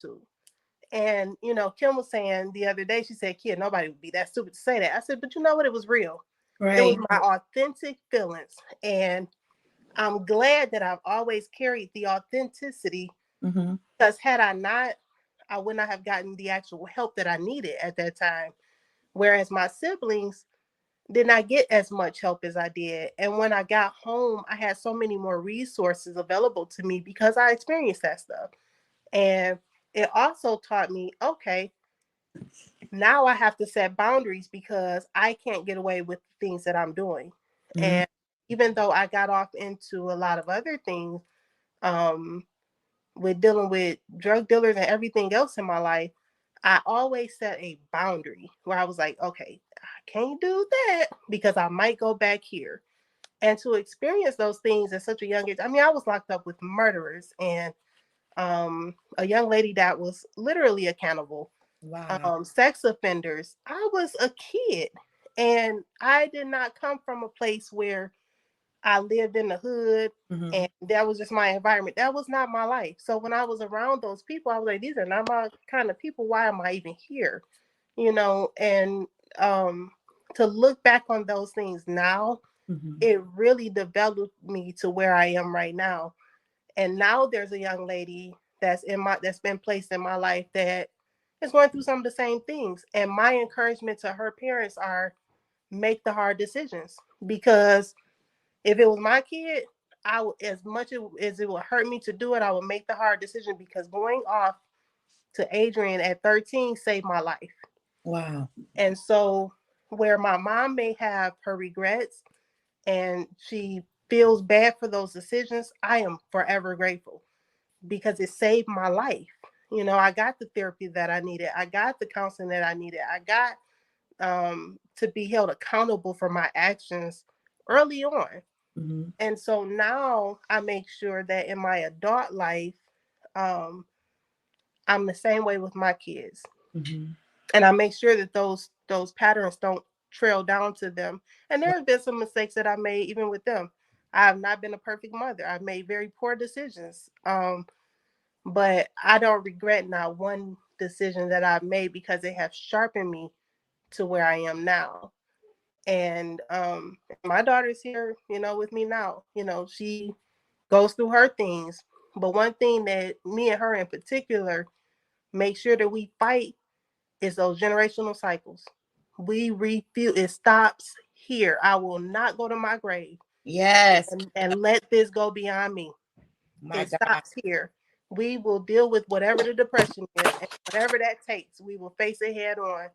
to. And, Kim was saying the other day, she said, kid, nobody would be that stupid to say that. I said, but you know what? It was real. It was Right. my authentic feelings. And I'm glad that I've always carried the authenticity, Mm-hmm. because had I not, I would not have gotten the actual help that I needed at that time. Whereas my siblings did not get as much help as I did. And when I got home, I had so many more resources available to me because I experienced that stuff. And it also taught me, okay, now I have to set boundaries because I can't get away with the things that I'm doing. Mm-hmm. And even though I got off into a lot of other things, um, with dealing with drug dealers and everything else in my life, I always set a boundary where I was like, okay, I can't do that because I might go back here. And to experience those things at such a young age, I mean, I was locked up with murderers and a young lady that was literally a cannibal, Wow. sex offenders. I was a kid and I did not come from a place where I lived in the hood Mm-hmm. and that was just my environment. That was not my life. So when I was around those people, I was like, these are not my kind of people. Why am I even here? And um, to look back on those things now, Mm-hmm. it really developed me to where I am right now. And now there's a young lady that's been placed in my life that is going through some of the same things. And my encouragement to her parents are make the hard decisions, because if it was my kid, I would, as much as it would hurt me to do it, I would make the hard decision, because going off to Adrian at 13 saved my life. Wow. And so, where my mom may have her regrets and she feels bad for those decisions, I am forever grateful because it saved my life. I got the therapy that I needed. I got the counseling that I needed. I got to be held accountable for my actions early on. Mm-hmm. And so now I make sure that in my adult life, um, I'm the same way with my kids, Mm-hmm. and I make sure that those patterns don't trail down to them. And there have been some mistakes that I made even with them. I have not been a perfect mother. I've made very poor decisions, but I don't regret not one decision that I've made because it has sharpened me to where I am now. And my daughter's here, with me now. She goes through her things. But one thing that me and her in particular make sure that we fight is those generational cycles. We refuse, it stops here. I will not go to my grave Yes. and let this go beyond me. My It God. stops here. We will deal with whatever the depression is and whatever that takes. We will face it head on.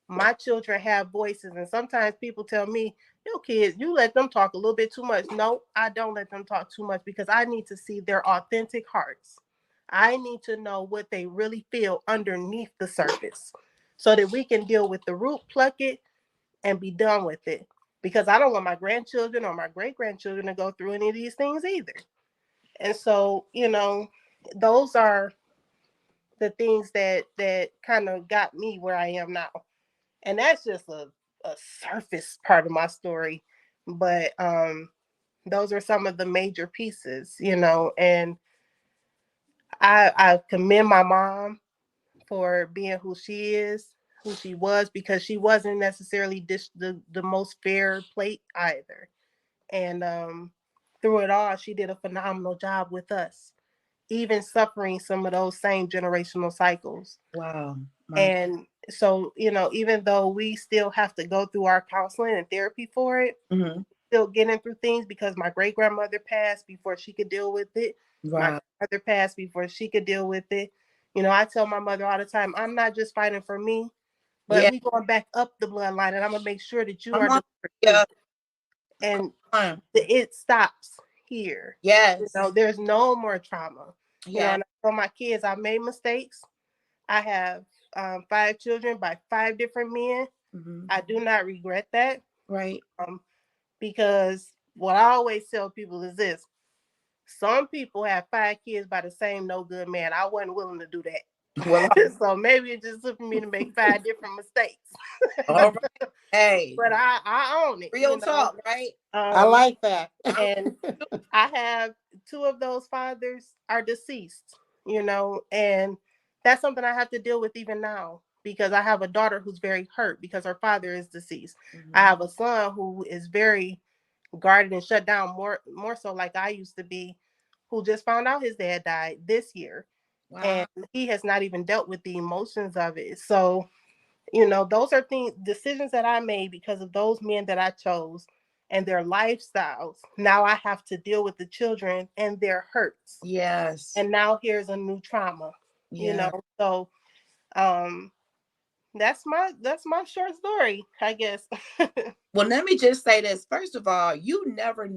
My children have voices, and sometimes people tell me, "Yo, kids, you let them talk a little bit too much." No, I don't let them talk too much because I need to see their authentic hearts. I need to know what they really feel underneath the surface so that we can deal with the root, pluck it, and be done with it. Because I don't want my grandchildren or my great grandchildren to go through any of these things either. And so, those are the things that kind of got me where I am now. And that's just a surface part of my story. But those are some of the major pieces, and I commend my mom for being who she is, who she was, because she wasn't necessarily the most fair plate either. And through it all, she did a phenomenal job with us, even suffering some of those same generational cycles. Wow. My. And so, even though we still have to go through our counseling and therapy for it, Mm-hmm. still getting through things because my great grandmother passed before she could deal with it. My Wow. grandmother passed before she could deal with it. I tell my mother all the time, I'm not just fighting for me, but Yeah. we going back up the bloodline, and I'm gonna make sure that you are Come on. delivered too. Yeah. Come And on. it stops here. Yes. There's no more trauma. Yeah. And I tell my kids, I made mistakes. I have 5 children by 5 different men. Mm-hmm. I do not regret that, Right. um, because what I always tell people is this: some people have 5 kids by the same no good man. I wasn't willing to do Well, that. So maybe it just took me to make 5 different mistakes. all right. Hey, But I own it, real talk, right? I Um, like that. and I have two of those fathers are deceased, and that's something I have to deal with even now, because I have a daughter who's very hurt because her father is deceased. I Mhm. have a son who is very guarded and shut down, more so like I used to be, who just found out his dad died this year, Wow. and he has not even dealt with the emotions of it. So, you know, those are decisions that I made because of those men that I chose and their lifestyles. Now I have to deal with the children and their hurts. Yes. And now here's a new trauma, you Yeah. know. So um that's my short story, I guess. Well, let me just say this. First of all, you never know